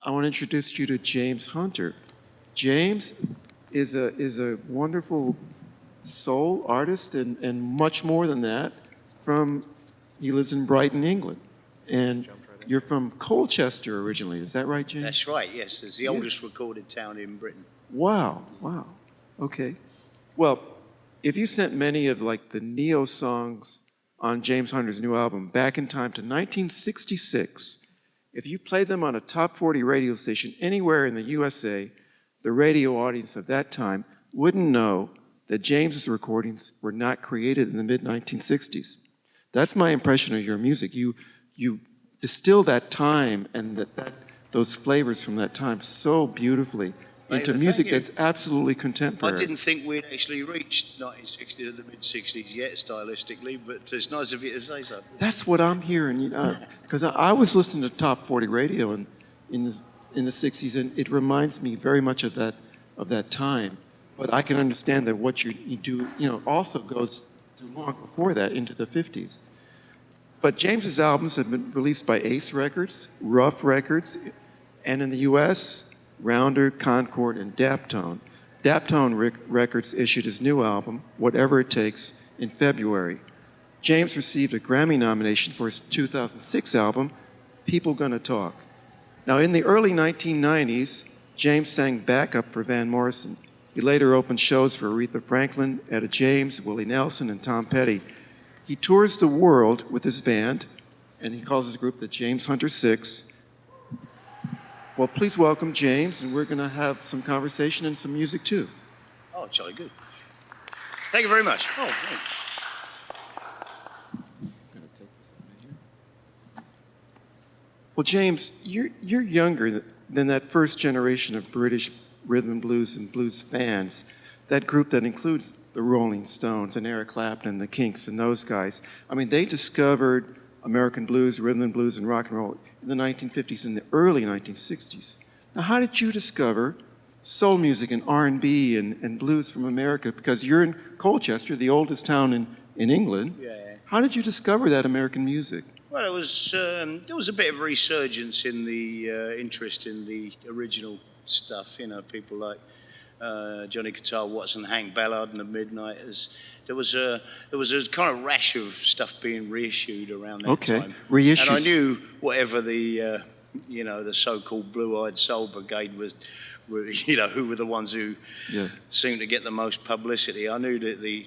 I want to introduce you to James Hunter. James is a wonderful soul artist and much more than that. He lives in Brighton, England. And you're from Colchester originally, is that right, James? That's right, yes. It's the oldest recorded town in Britain. Wow, wow. Okay. Well, if you sent many of like the neo songs on James Hunter's new album back in time to 1966, if you played them on a top 40 radio station anywhere in the USA, the radio audience of that time wouldn't know that James's recordings were not created in the mid-1960s. That's my impression of your music. You distill that time and those flavors from that time so beautifully into music that's absolutely contemporary. I didn't think we'd actually reached 1960 or the mid-60s yet, stylistically, but it's nice of you to say so. That's what I'm hearing, because I was listening to top 40 radio in the 60s, and it reminds me very much of that time. But I can understand that what you do, also goes to long before that, into the 50s. But James's albums have been released by Ace Records, Rough Records, and in the US, Rounder, Concord, and Daptone. Daptone Records issued his new album, Whatever It Takes, in February. James received a Grammy nomination for his 2006 album, People Gonna Talk. Now, in the early 1990s, James sang backup for Van Morrison. He later opened shows for Aretha Franklin, Etta James, Willie Nelson, and Tom Petty. He tours the world with his band, and he calls his group the James Hunter Six. Well, please welcome James, and we're going to have some conversation and some music too. Oh, jolly good. Thank you very much. Oh, thanks. I'm going to take this out here. Well, James, you're younger than that first generation of British rhythm and blues fans, that group that includes the Rolling Stones and Eric Clapton and the Kinks and those guys. I mean, they discovered American blues, rhythm and blues, and rock and roll in the 1950s and the early 1960s. Now, how did you discover soul music and R&B and blues from America? Because you're in Colchester, the oldest town in England. Yeah. How did you discover that American music? Well, there was a bit of a resurgence in the interest in the original stuff. People like Johnny Guitar Watson, Hank Ballard, and the Midnighters. There was a kind of rash of stuff being reissued around that time. Reissues. And I knew whatever the so-called Blue-Eyed Soul Brigade were, who were the ones who seemed to get the most publicity. I knew that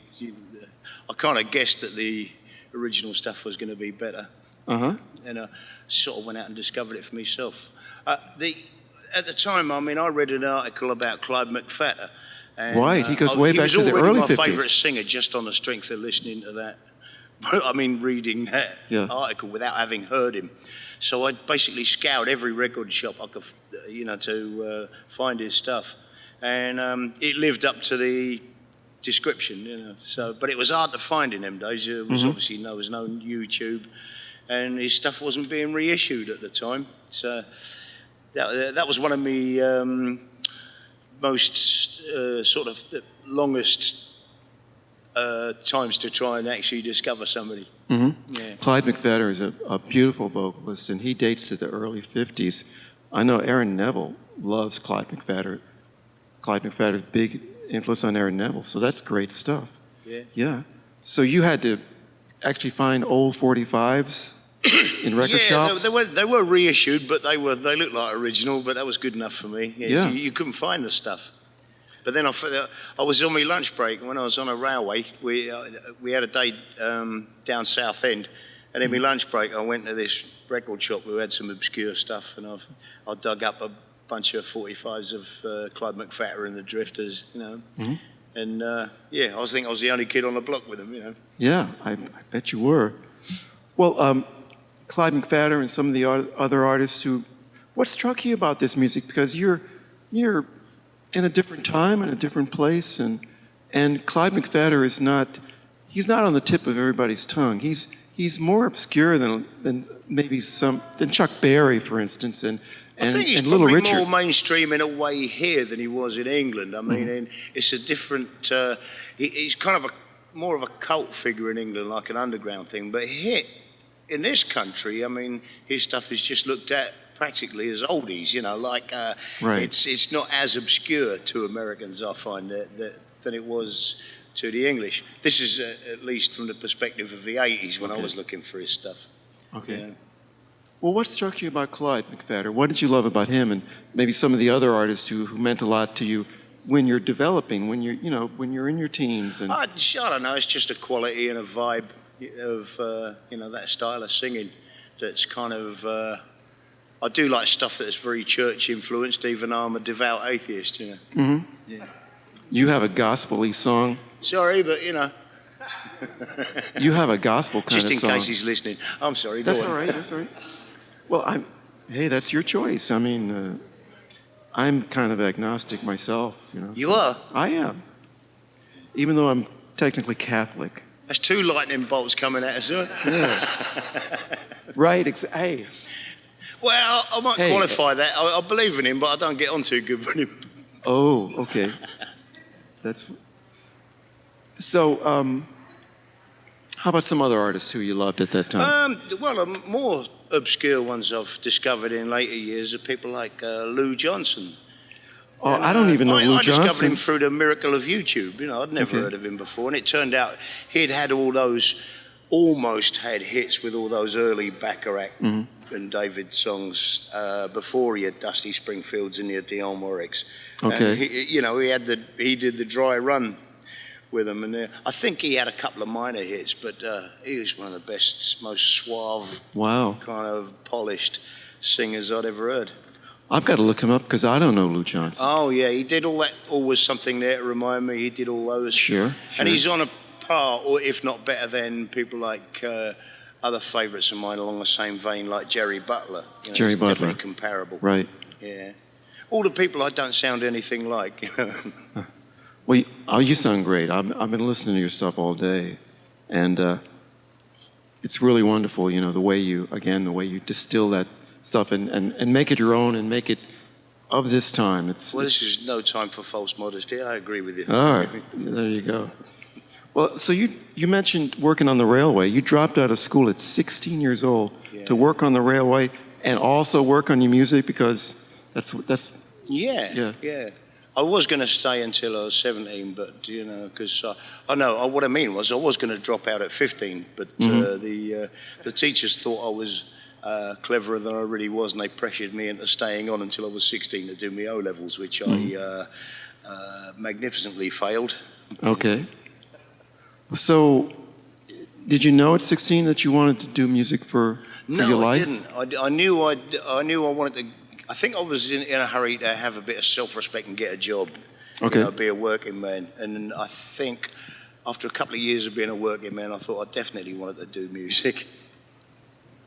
I kind of guessed that the original stuff was going to be better. Uh-huh. And I sort of went out and discovered it for myself. At the time, I read an article about Clyde McPhatter. And, right, he goes way back to the early 50s. He was already my favourite singer just on the strength of listening to that. Reading that article without having heard him. So I basically scoured every record shop I could, to find his stuff. And it lived up to the description, So, but it was hard to find in them days. There was obviously there was no YouTube, and his stuff wasn't being reissued at the time. So that was one of my most sort of the longest times to try and actually discover somebody. Mm-hmm. Yeah. Clyde McPhatter is a beautiful vocalist, and he dates to the early 50s. I know Aaron Neville loves Clyde McPhatter. Clyde McPhatter's big influence on Aaron Neville, so that's great stuff. Yeah. So you had to actually find old 45s in record shops? They were reissued, but they looked like original, but that was good enough for me. You couldn't find the stuff. But then I was on my lunch break, and when I was on a railway, we had a day down South End, and in my lunch break I went to this record shop who had some obscure stuff, and I dug up a bunch of 45s of Clyde McPhatter and the Drifters, and I was the only kid on the block with them, Yeah, I bet you were. Well, Clyde McPhatter and some of the other artists what struck you about this music? Because you're in a different time, in a different place, and Clyde McPhatter he's not on the tip of everybody's tongue. He's more obscure than Chuck Berry, for instance, and I think he's Little probably Richard. more mainstream in a way here than he was in England. It's a different. He's kind of more of a cult figure in England, like an underground thing. But here, in this country, his stuff is just looked at practically as oldies, you know, like Right. it's not as obscure to Americans, I find, than it was to the English. This is at least from the perspective of the 80s when I was looking for his stuff. Okay. Yeah. Well, what struck you about Clyde McPhatter? What did you love about him, and maybe some of the other artists who meant a lot to you when you're developing, when you're, when you're in your teens? And I don't know. It's just a quality and a vibe of that style of singing. That's kind of. I do like stuff that's very church influenced, even though I'm a devout atheist. You know. Mm-hmm. Yeah. You have a gospel-y song. Sorry, but You have a gospel kind of song. Just in case he's listening. I'm sorry. That's all right. That's all right. Well, hey, that's your choice. I mean, I'm kind of agnostic myself. You are? I am. Even though I'm technically Catholic. That's two lightning bolts coming at us, isn't it? Yeah. Right. Hey. Well, I might qualify that. I believe in him, but I don't get on too good with him. Oh, okay. That's so. How about some other artists who you loved at that time? Well, more obscure ones I've discovered in later years are people like Lou Johnson. Oh, I don't even know Lou Johnson. I discovered him through the miracle of YouTube. I'd never heard of him before, and it turned out he'd had almost had hits with all those early Bacharach and David songs before he had Dusty Springfields and the Dionne Warwicks. Okay. And he did the dry run with them, and I think he had a couple of minor hits, but he was one of the best, most suave, kind of polished singers I'd ever heard. I've got to look him up because I don't know Lou Johnson. Oh yeah, he did all that. Always Something There to Remind Me. He did all those. Sure. And he's on a par, or if not better than people like other favourites of mine along the same vein, like Jerry Butler. Jerry Butler. Definitely comparable. Right. Yeah. All the people I don't sound anything like. Well, you sound great. I've been listening to your stuff all day, and it's really wonderful. The way you distill that stuff and make it your own and make it of this time. This is no time for false modesty. I agree with you. All right, there you go. Well, so you mentioned working on the railway. You dropped out of school at 16 years old to work on the railway and also work on your music because that's. Yeah. I was going to stay until I was 17, but because I was going to drop out at 15, but the teachers thought I was cleverer than I really was, and they pressured me into staying on until I was 16 to do my O levels, which I magnificently failed. Okay. So, did you know at 16 that you wanted to do music for your life? No, I didn't. I knew I wanted to. I think I was in a hurry to have a bit of self-respect and get a job. Okay. Be a working man. And I think after a couple of years of being a working man, I thought I definitely wanted to do music.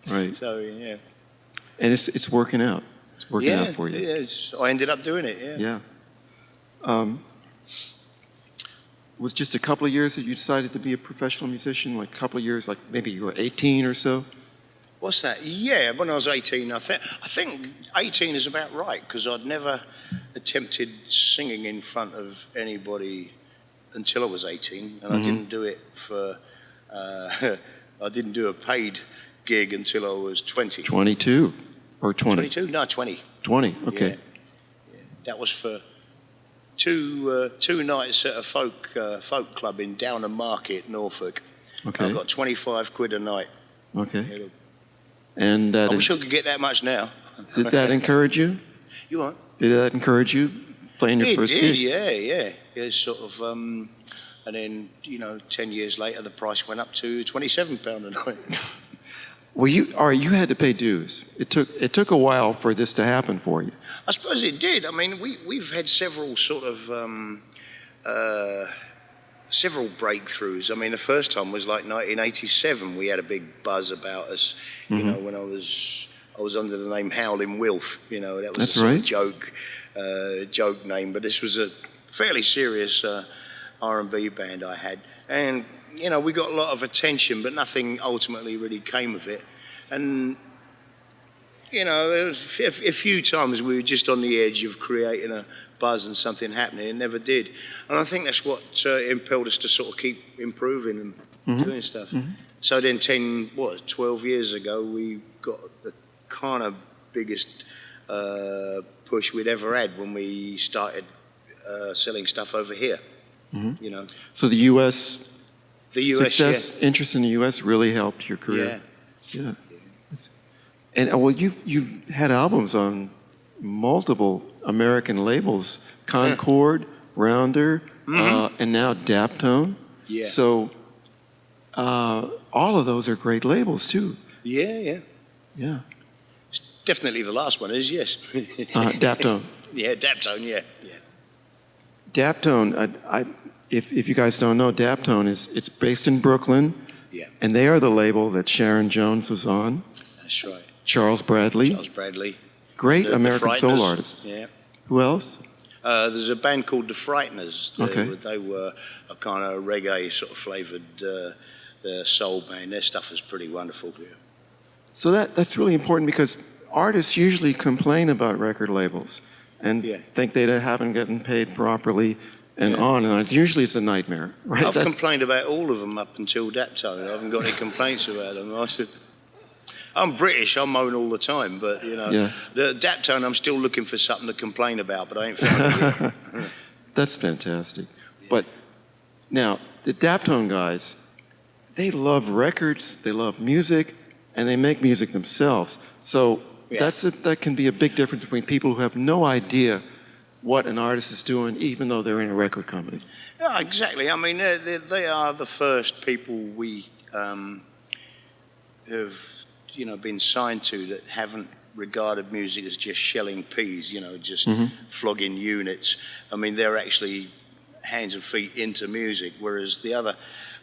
Right. So, yeah. And it's working out. It's working out for you. Yeah, I ended up doing it, Yeah. Was just a couple of years that you decided to be a professional musician? Like a couple of years, like maybe you were 18 or so? What's that? Yeah, when I was 18, I think 18 is about right, because I'd never attempted singing in front of anybody until I was 18, and I didn't do it for, I didn't do a paid gig until I was 20. 22 or 20? 22? No, 20. 20, okay. Yeah. That was for two nights at a folk club in Downham Market, Norfolk. Okay. I got 25 quid a night. Okay. Yeah, And I wish I could get that much now. Did that encourage you? You what? Did that encourage you playing your first gig? Yeah, sort of. And then 10 years later, the price went up to £27 a night. Well, you had to pay dues. It took a while for this to happen for you. I suppose it did. I mean, we've had several sort of several breakthroughs. I mean, the first time was like 1987. We had a big buzz about us. When I was under the name Howlin' Wilf. That was That's a sort right. of joke name, but this was a fairly serious R&B band I had, and we got a lot of attention, but nothing ultimately really came of it. And a few times we were just on the edge of creating a buzz and something happening. It never did. And I think that's what impelled us to sort of keep improving and doing stuff. So then 12 years ago, we got the kind of biggest push we'd ever had when we started selling stuff over here. You know. So the U.S. success, yeah. interest in the U.S. really helped your career. Yeah. And well, you've had albums on multiple American labels: Concord, Rounder, and now Daptone. Yeah. So all of those are great labels too. Yeah. Yeah. Definitely the last one is, yes. Daptone. Yeah, Daptone, yeah. Daptone, if you guys don't know, Daptone it's based in Brooklyn. Yeah. And they are the label that Sharon Jones was on. That's right. Charles Bradley. Great American soul artists. Yeah. Who else? There's a band called The Frighteners. Okay. They were a kind of reggae sort of flavoured soul band. Their stuff is pretty wonderful. Yeah. So that's really important because artists usually complain about record labels and think they haven't gotten paid properly and on, and usually it's a nightmare, right? I've complained about all of them up until Daptone. I haven't got any complaints about them. I'm British, I moan all the time, but the Daptone, I'm still looking for something to complain about, but I ain't found it yet. That's fantastic. But now, the Daptone guys, they love records, they love music, and they make music themselves. So that can be a big difference between people who have no idea what an artist is doing, even though they're in a record company. Yeah, exactly. I mean, they are the first people we have, been signed to that haven't regarded music as just shelling peas, just flogging units. I mean, they're actually hands and feet into music, whereas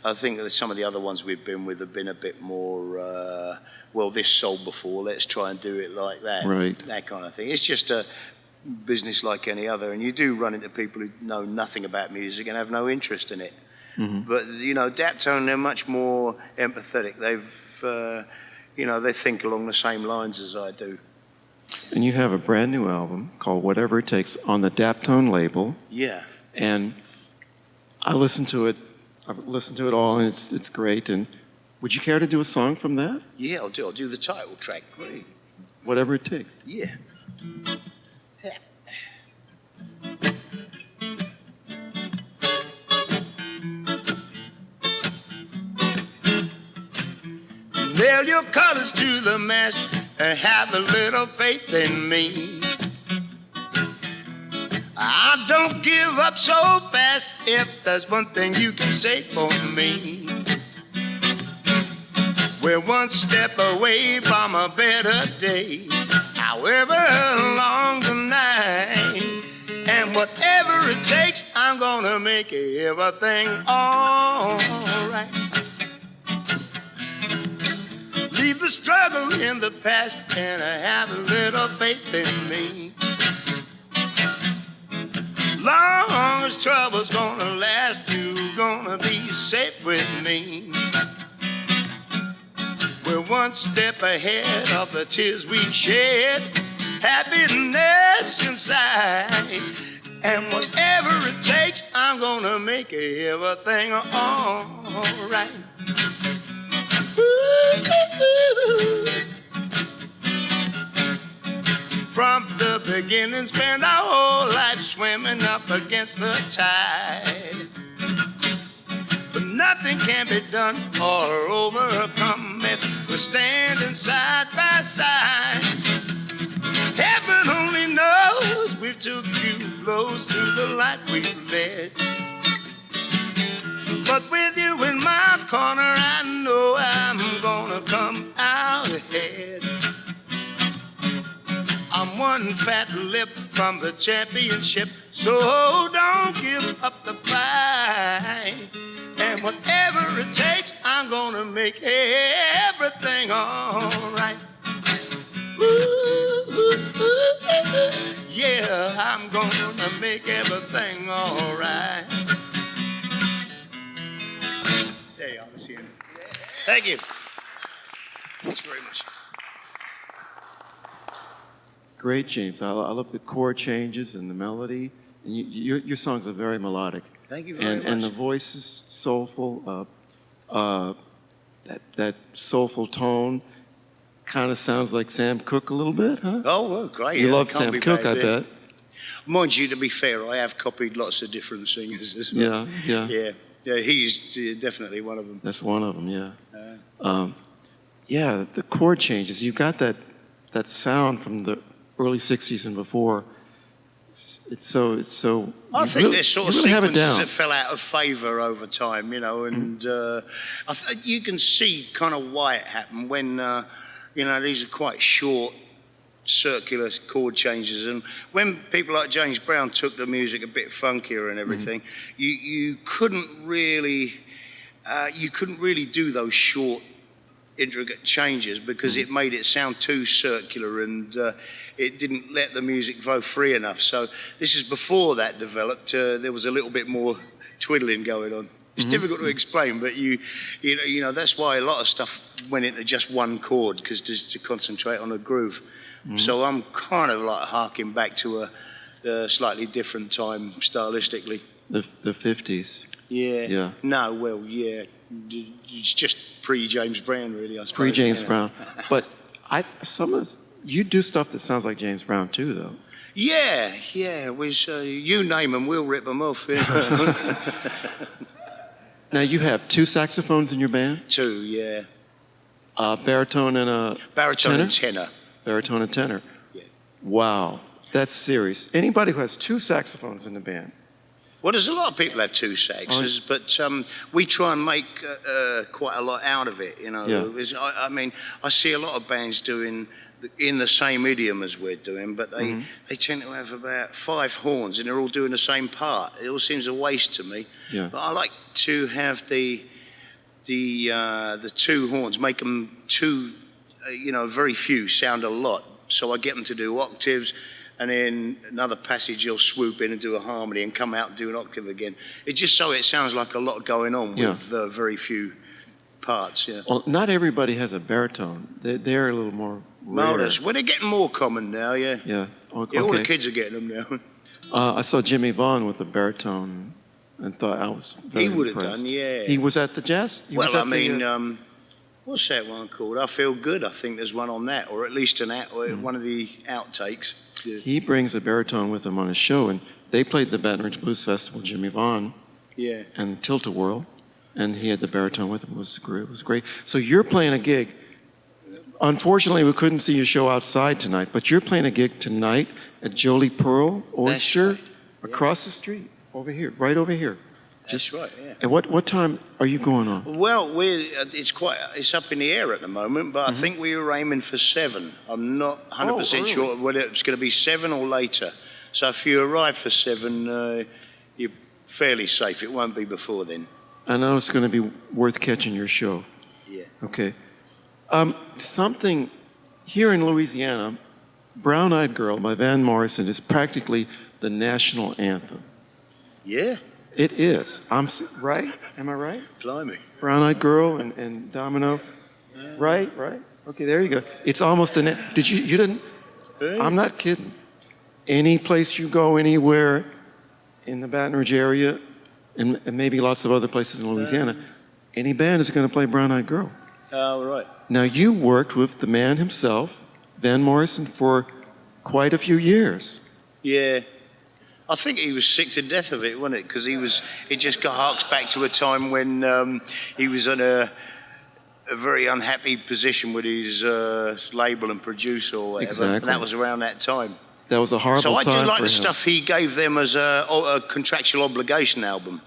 I think that some of the other ones we've been with have been a bit more, this sold before, let's try and do it like that. Right. That kind of thing. It's just a business like any other, and you do run into people who know nothing about music and have no interest in it. But, Daptone, they're much more empathetic. They think along the same lines as I do. And you have a brand new album called Whatever It Takes on the Daptone label. Yeah. And I've listened to it all, and it's great. And would you care to do a song from that? Yeah, I'll do the title track. Great. Whatever It Takes. Yeah. Nail your colors to the mast and have a little faith in me. I don't give up so fast if there's one thing you can say for me. We're one step away from a better day, however long the night. And whatever it takes, I'm gonna make everything all right. Leave the struggle in the past and have a little faith in me. Long as trouble's gonna last, you're gonna be safe with me. We're one step ahead of the tears we shed, happiness inside. And whatever it takes, I'm gonna make everything all right. From the beginning, spend our whole life swimming up against the tide. But nothing can be done or overcome if we're standing side by side. Heaven only knows we've took few blows through the light we've led. But with you in my corner, I know I'm gonna come out ahead. I'm one fat lip from the championship, so don't give up the fight. And whatever it takes, I'm gonna make everything all right. Yeah, I'm gonna make everything all right. There you are, see you. Thank you. Thanks very much. Great, James. I love the chord changes and the melody. And your songs are very melodic. Thank you very much. And the voice is soulful. That soulful tone kind of sounds like Sam Cooke a little bit, huh? Oh, well, great. You yeah, love can't Sam be Cooke, bad, I yeah. bet. Mind you, to be fair, I have copied lots of different singers as well. Yeah, he's definitely one of them. That's one of them, yeah. Yeah, the chord changes. You got that sound from the early 60s and before. It's so I think there's sort of sequences down. that fell out of favour over time, and you can see kind of why it happened when, these are quite short, circular chord changes, and when people like James Brown took the music a bit funkier and everything, you couldn't really do those short, intricate changes because it made it sound too circular and it didn't let the music flow free enough. So this is before that developed. There was a little bit more twiddling going on. It's difficult to explain, but you know that's why a lot of stuff went into just one chord, because just to concentrate on a groove. So I'm kind of like harking back to a slightly different time stylistically. The 50s. Yeah. No, well, yeah. It's just pre-James Brown, really, I suppose. Pre-James Brown. But you do stuff that sounds like James Brown, too, though. Yeah. You name them, we'll rip them off. Yeah. Now, you have 2 saxophones in your band? 2, yeah. Baritone and a Baritone tenor? and tenor. Baritone and tenor. Yeah. Wow. That's serious. Anybody who has 2 saxophones in the band. Well, there's a lot of people have 2 saxes, but we try and make quite a lot out of it, Yeah. I mean, I see a lot of bands doing in the same idiom as we're doing, but they tend to have about 5 horns and they're all doing the same part. It all seems a waste to me. Yeah. But I like to have the 2 horns, make them 2, very few, sound a lot. So I get them to do octaves, and then another passage you'll swoop in and do a harmony and come out and do an octave again. It's just so it sounds like a lot going on with very few parts. Yeah. Well, not everybody has a baritone. They're a little more rare. Well, they're getting more common now, yeah. Yeah. Okay. Yeah, all the kids are getting them now. I saw Jimmy Vaughn with the baritone and thought I was very He would have impressed. done, yeah. He was at the jazz? What's that one called? I Feel Good. I think there's one on that, or at least one of the outtakes. Yeah. He brings a baritone with him on his show, and they played the Baton Rouge Blues Festival, Jimmy Vaughn, and Tilt-A-Whirl, and he had the baritone with him. It was great. So you're playing a gig. Unfortunately, we couldn't see your show outside tonight, but you're playing a gig tonight at Jolie Pearl Oyster across the street, over here, right over here. That's right, yeah. And what time are you going on? Well, it's up in the air at the moment, but I think we were aiming for 7. I'm not 100% sure whether it's going to be 7 or later. So if you arrive for 7, you're fairly safe. It won't be before then. I know it's going to be worth catching your show. Yeah. Okay. Something here in Louisiana, Brown Eyed Girl by Van Morrison is practically the national anthem. Yeah. It is. Right? Am I right? Blimey. Brown Eyed Girl and Domino. Right? Okay, there you go. It's almost you didn't, I'm not kidding. Any place you go anywhere in the Baton Rouge area, and maybe lots of other places in Louisiana, any band is going to play Brown Eyed Girl. Oh, right. Now, you worked with the man himself, Van Morrison, for quite a few years. Yeah. I think he was sick to death of it, wasn't it? Because it just harks back to a time when he was in a very unhappy position with his label and producer or whatever. Exactly. And that was around that time. That was a horrible time for him. So I do like the stuff he gave them as a contractual obligation album.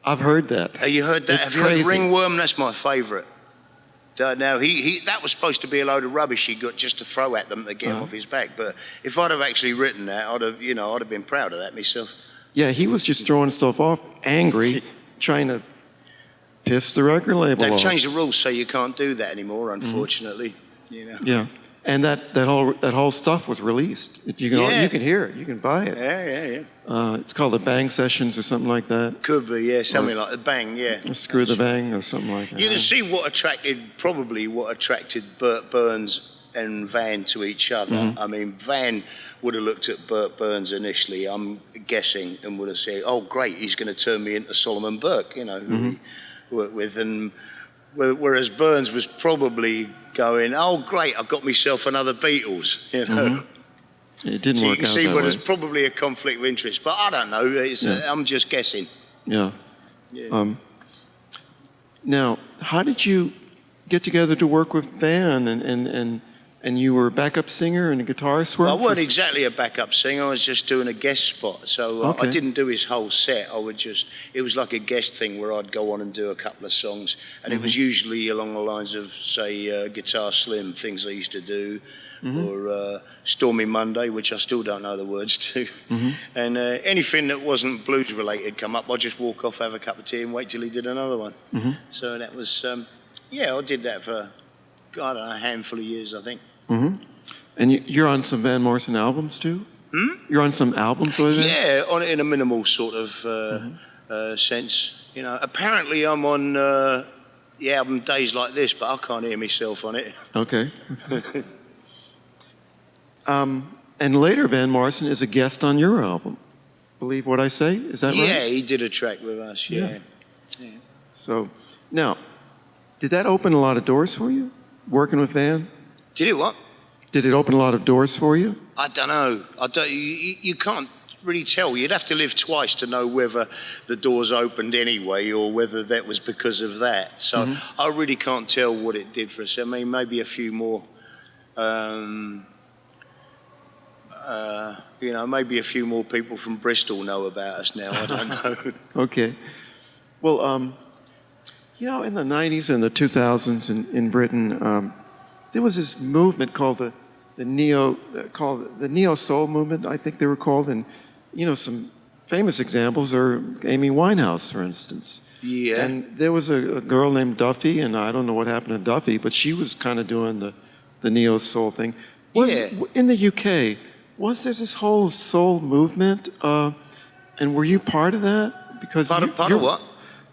I've heard that. Have you heard that? It's Have you crazy. heard Ringworm? That's my favourite. Now, that was supposed to be a load of rubbish he got just to throw at them to get him off his back. But if I'd have actually written that, I'd have been proud of that myself. Yeah, he was just throwing stuff off, angry, trying to piss the record label They've off. changed the rules so you can't do that anymore, unfortunately. Yeah, and that whole stuff was released. You can hear it. You can buy it. Yeah. It's called the Bang Sessions or something like that. Could be, yeah, something like the Bang, yeah. Or Screw the Bang or something like that. You can see what attracted Burt Burns and Van to each other. I mean, Van would have looked at Burt Burns initially, I'm guessing, and would have said, "Oh, great, he's going to turn me into Solomon Burke," who he worked with. And Whereas Burns was probably going, "Oh, great, I've got myself another Beatles," you know. Mm-hmm. It didn't so work you can out see that where way. there's probably a conflict of interest, but I don't know. I'm just guessing. Yeah. Yeah. Now, how did you get together to work with Van, and you were a backup singer and a guitarist for him? I wasn't exactly a backup singer. I was just doing a guest spot. So I didn't do his whole set. It was like a guest thing where I'd go on and do a couple of songs. And it was usually along the lines of, say, Guitar Slim, things I used to do, or Stormy Monday, which I still don't know the words to. And anything that wasn't blues related come up, I'd just walk off, have a cup of tea and wait till he did another one. So that was, I did that for, I don't know, a handful of years, I think. And you're on some Van Morrison albums too? You're on some albums with him? Yeah, in a minimal sort of sense. You know, apparently I'm on the album Days Like This, but I can't hear myself on it. Okay. And later Van Morrison is a guest on your album. Believe what I say? Is that right? Yeah, he did a track with us, yeah. So, now, did that open a lot of doors for you, working with Van? Did it what? Did it open a lot of doors for you? I don't know. You can't really tell. You'd have to live twice to know whether the doors opened anyway or whether that was because of that. So I really can't tell what it did for us. I mean, maybe a few more, maybe a few more people from Bristol know about us now. I don't know. Okay. Well, in the 90s and the 2000s in Britain, there was this movement called the neo soul movement, I think they were called, and some famous examples are Amy Winehouse, for instance. Yeah. And there was a girl named Duffy, and I don't know what happened to Duffy, but she was kind of doing the neo soul thing. In the UK, was there this whole soul movement, and were you part of that? Because part of what?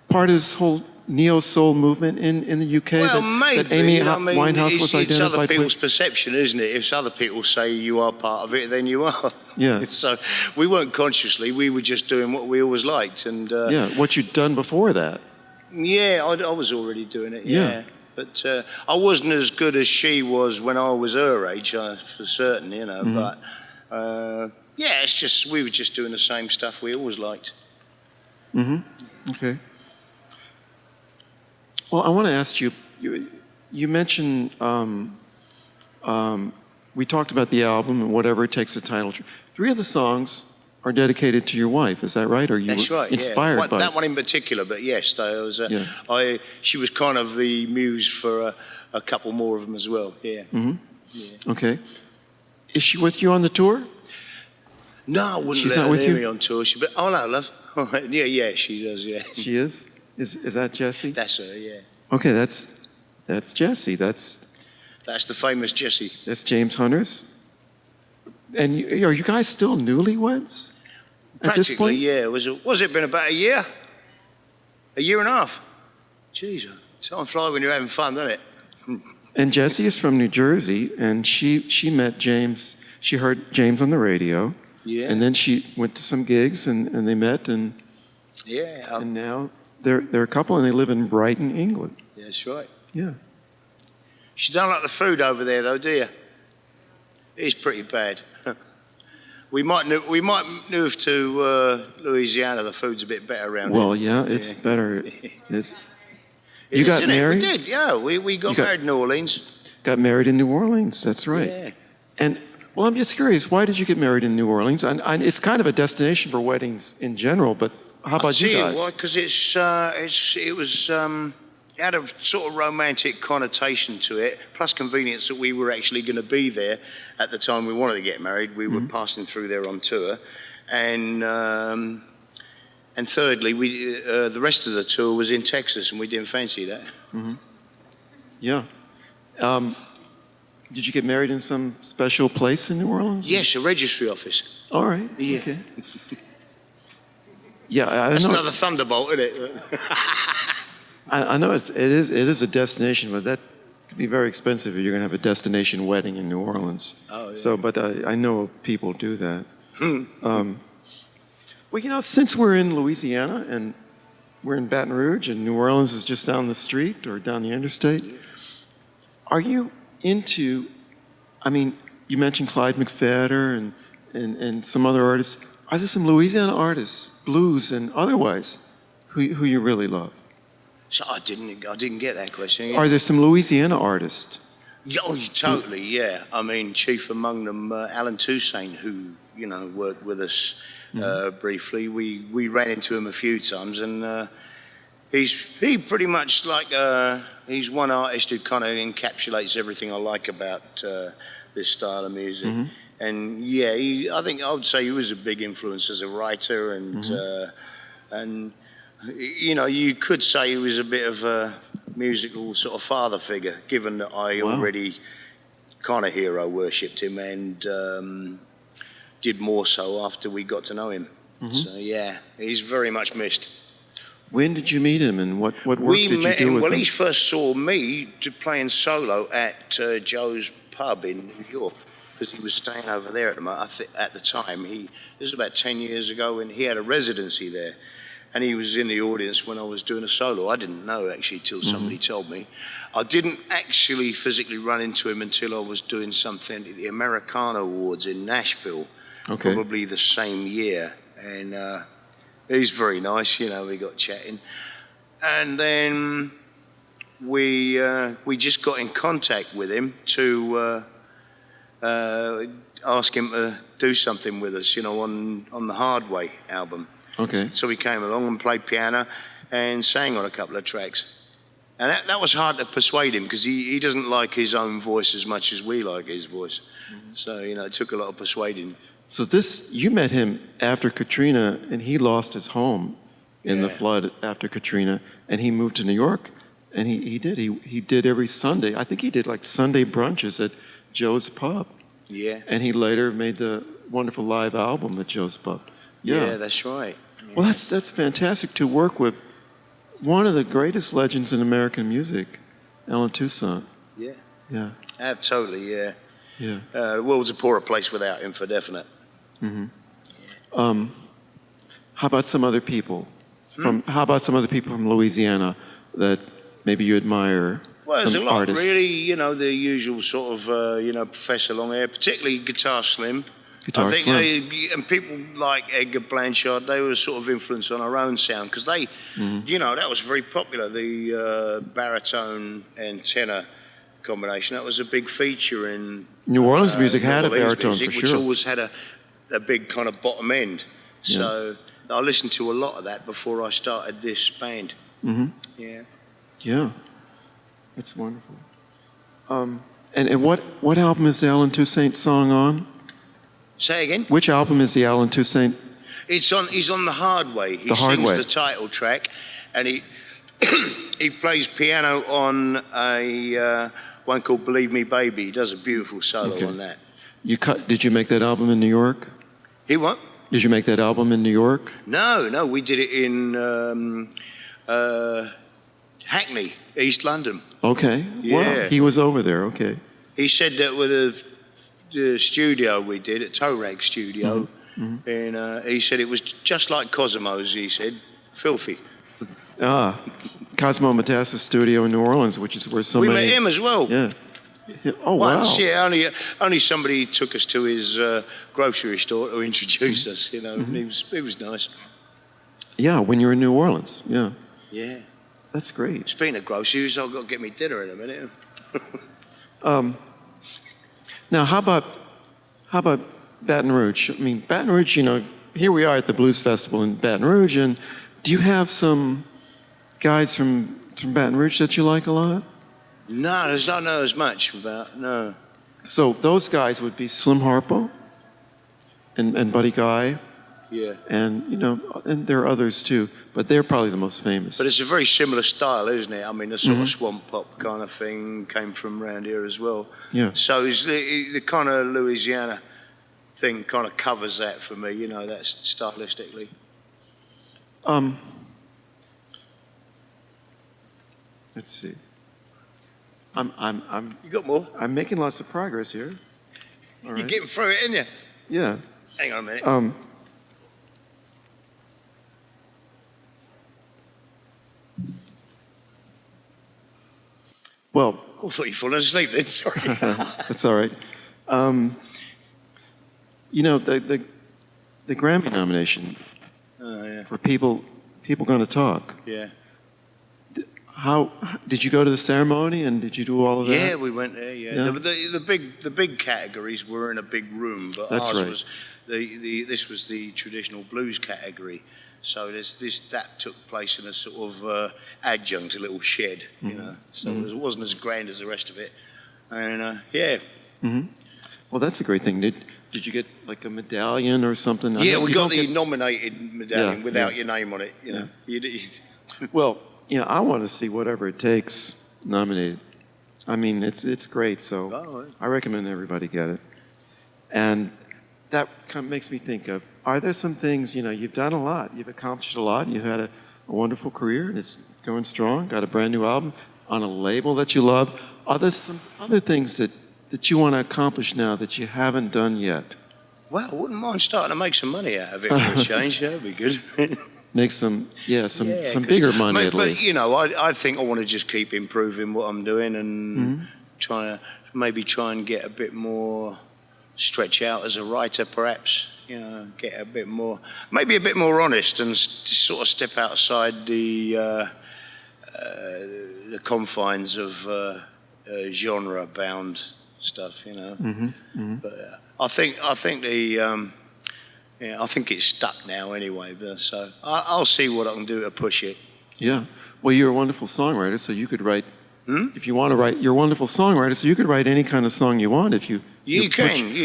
Part of this whole neo-soul movement in the UK that Amy Winehouse was identified with? It's other people's perception, isn't it? If other people say you are part of it, then you are. Yeah. So we weren't consciously, we were just doing what we always liked. And what you'd done before that. Yeah, I was already doing it, yeah. But I wasn't as good as she was when I was her age, for certain, But, it's just, we were just doing the same stuff we always liked. Okay. Well, I want to ask you, you mentioned, we talked about the album and Whatever It Takes the title. 3 of the songs are dedicated to your wife, is that right? Or you were inspired by that one in particular, but yes, there was, she was kind of the muse for a couple more of them as well, yeah. Okay. Is she with you on the tour? No, I wouldn't let her hear me on tour. Oh, no, love. Yeah, she does, yeah. She is? Is that Jessie? That's her, yeah. Okay, that's Jessie. That's the famous Jessie. That's James Hunters. And are you guys still newlyweds at this point? Yeah. Was it been about a year? A year and a half? Jeez, time flies when you're having fun, doesn't it? And Jessie is from New Jersey, and she met James. She heard James on the radio. Yeah. And then she went to some gigs, and they met, and and now they're a couple, and they live in Brighton, England. Yeah, that's right. Yeah. You don't like the food over there, though, do you? It's pretty bad. We might move to Louisiana. The food's a bit better around here. Well, yeah, it's better. You got married? We did, yeah. We got married in New Orleans. Got married in New Orleans, that's right. Yeah. And, well, I'm just curious, why did you get married in New Orleans? It's kind of a destination for weddings in general, but how about you guys? Why? Because it had a sort of romantic connotation to it, plus convenience that we were actually going to be there at the time we wanted to get married. We were passing through there on tour. And thirdly, the rest of the tour was in Texas, and we didn't fancy that. Yeah. Did you get married in some special place in New Orleans? Yes, a registry office. All right. Yeah. Okay. Yeah, I know. That's another thunderbolt, isn't it? I know it is a destination, but that could be very expensive if you're going to have a destination wedding in New Orleans. Oh, yeah. So, but I know people do that. Well, since we're in Louisiana, and we're in Baton Rouge, and New Orleans is just down the street or down the interstate. Are you into, I mean, you mentioned Clyde McPhatter and some other artists. Are there some Louisiana artists, blues and otherwise, who you really love? So I didn't get that question. Are there some Louisiana artists? Yeah, oh, totally, yeah. I mean, chief among them, Alan Toussaint, who, you know, worked with us briefly. We ran into him a few times, and he pretty much like, he's one artist who kind of encapsulates everything I like about this style of music. And yeah, I think I would say he was a big influence as a writer, and you know, you could say he was a bit of a musical sort of father figure, given that I already kind of hero worshipped him and did more so after we got to know him. So yeah, he's very much missed. When did you meet him, and what work did you do with him? Well, he first saw me playing solo at Joe's pub in New York, because he was staying over there at the time. This was about 10 years ago, and he had a residency there. And he was in the audience when I was doing a solo. I didn't know, actually, till somebody told me. I didn't actually physically run into him until I was doing something at the Americana Awards in Nashville, probably the same year. And he's very nice, you know, we got chatting. And then we just got in contact with him to ask him to do something with us, you know, on the Hard Way album. So he came along and played piano and sang on a couple of tracks. And that was hard to persuade him, because he doesn't like his own voice as much as we like his voice. So, you know, it took a lot of persuading. So you met him after Katrina, and he lost his home in the flood after Katrina, and he moved to New York, and he did every Sunday. I think he did like Sunday brunches at Joe's Pub. Yeah. And he later made the wonderful live album at Joe's Pub. Yeah, that's right. Yeah. Well, that's fantastic to work with one of the greatest legends in American music, Alan Toussaint. Yeah. Yeah. Totally, yeah. Yeah. The world's a poorer place without him, for definite. How about some other people? How about some other people from Louisiana that maybe you admire? Well, there's a lot, artists? Really, you know, the usual sort of, you know, Professor Longhair, particularly Guitar Slim. Guitar Slim. And people like Edgar Blanchard, they were sort of influenced on our own sound, because they, you know, that was very popular, the baritone and tenor combination. That was a big feature in New Orleans music had a Orleans baritone music, for which sure. always had a big kind of bottom end. So I listened to a lot of that before I started this band. Yeah. Yeah. That's wonderful. And what album is the Alan Toussaint song on? Say again? Which album is the Alan Toussaint? He's on The Hard Way. He Hard sings Way. the title track, and he he plays piano on a one called Believe Me Baby. He does a beautiful solo on that. Did you make that album in New York? He what? Did you make that album in New York? No, we did it in Hackney, East London. Okay. Yeah. Wow. He was over there. Okay. He said that with the studio we did at Toe Rag Studio, and he said it was just like Cosimo's. He said, filthy. Cosmo Matassa's studio in New Orleans, which is where so we many... met him as well. Yeah. Oh, Once, wow. yeah, only somebody took us to his grocery store to introduce us, you know, and it was nice. Yeah, when you were in New Orleans, yeah. Yeah. That's great. Speaking of groceries, I've got to get me dinner in a minute. Now, how about Baton Rouge? I mean, Baton Rouge, you know, here we are at the Blues Festival in Baton Rouge, and do you have some guys from Baton Rouge that you like a lot? No, there's not know as much about, no. So those guys would be Slim Harpo and Buddy Guy. Yeah. And, you know, and there are others too, but they're probably the most famous. But it's a very similar style, isn't it? I mean, the sort of swamp pop kind of thing came from around here as well. Yeah. So it's the kind of Louisiana thing kind of covers that for me, you know, that's stylistically. Let's see. I'm. You got more? I'm making lots of progress here. All right. You're getting through it, ain't you? Yeah. Hang on a minute. Well, I thought you fallen asleep then, sorry. that's all right. You know, the Grammy nomination for people going to talk. Yeah. How did you go to the ceremony and did you do all of that? Yeah, we went there. Yeah, the big categories were in a big room, but That's ours right. was this was the traditional blues category. So that took place in a sort of adjunct, a little shed, you know. So it wasn't as grand as the rest of it, and yeah. Mm-hmm. Well, that's a great thing. Did you get like a medallion or something? Yeah, we got the nominated medallion without your name on it. You know. Well, you know, I want to see Whatever It Takes nominated. I mean, it's great. So I recommend everybody get it. And that kind of makes me think of, are there some things, you know, you've done a lot, you've accomplished a lot, you've had a wonderful career, and it's going strong, got a brand new album on a label that you love. Are there some other things that you want to accomplish now that you haven't done yet? Well, I wouldn't mind starting to make some money out of it for a change. That'd be good. Make some bigger money at least. But, you know, I think I want to just keep improving what I'm doing and try and get a bit more, stretch out as a writer perhaps, you know, get a bit more, maybe a bit more honest and sort of step outside the confines of genre-bound stuff, you know. But I think it's stuck now anyway. But so I'll see what I can do to push it. Yeah. Well, you're a wonderful songwriter, so you could write. If you want to write, you're a wonderful songwriter, so you could write any kind of song you want if you.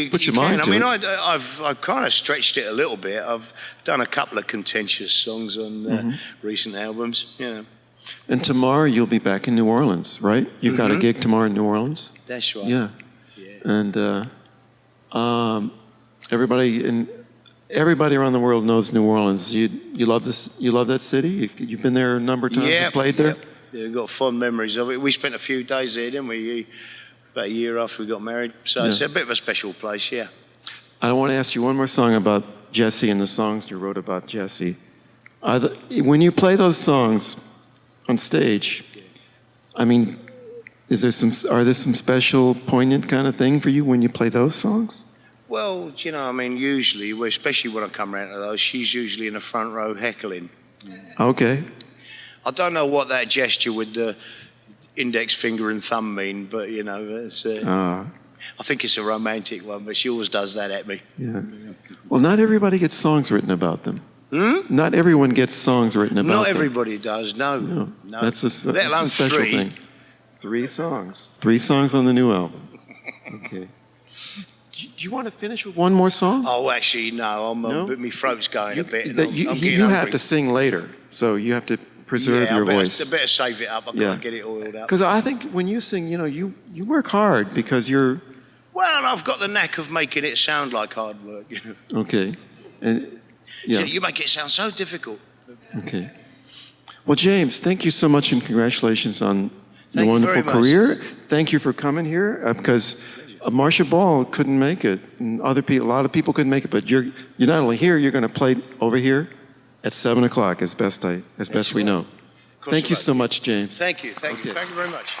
Put your mind to it. I mean, I've kind of stretched it a little bit. I've done a couple of contentious songs on recent albums. You know. And tomorrow you'll be back in New Orleans, right? You've got a gig tomorrow in New Orleans. That's right. Yeah. And everybody around the world knows New Orleans. You love this. You love that city. You've been there a number of times. Yeah, you played there. Yeah, we've got fond memories of it. We spent a few days there, didn't we? About a year after we got married. So it's a bit of a special place. Yeah. I want to ask you one more song about Jesse and the songs you wrote about Jesse. When you play those songs on stage, I mean, are there some special, poignant kind of thing for you when you play those songs? Well, you know, I mean, usually, especially when I come around to those, she's usually in the front row heckling. Okay. I don't know what that gesture with the index finger and thumb mean, but, you know, it's, I think it's a romantic one, but she always does that at me. Yeah. Well, not everybody gets songs written about them. Not everyone gets songs written about them. Not everybody does, no. That's a special three. thing. 3 songs. 3 songs on the new album. Okay. Do you want to finish with one more song? Oh, actually, no. My throat's going a bit. You have to sing later, so you have to preserve your voice. I better save it up. I can't get it oiled up. Because I think when you sing, you know, you work hard because you're... Well, I've got the knack of making it sound like hard work. You know? Okay. And so you make it sound so difficult. Okay. Well, James, thank you so much and congratulations on your wonderful career. Thank you for coming here because Marsha Ball couldn't make it, and a lot of people couldn't make it. But you're not only here, you're going to play over here at 7 o'clock, as best we know. Thank you so much, James. Thank you. Thank you very much.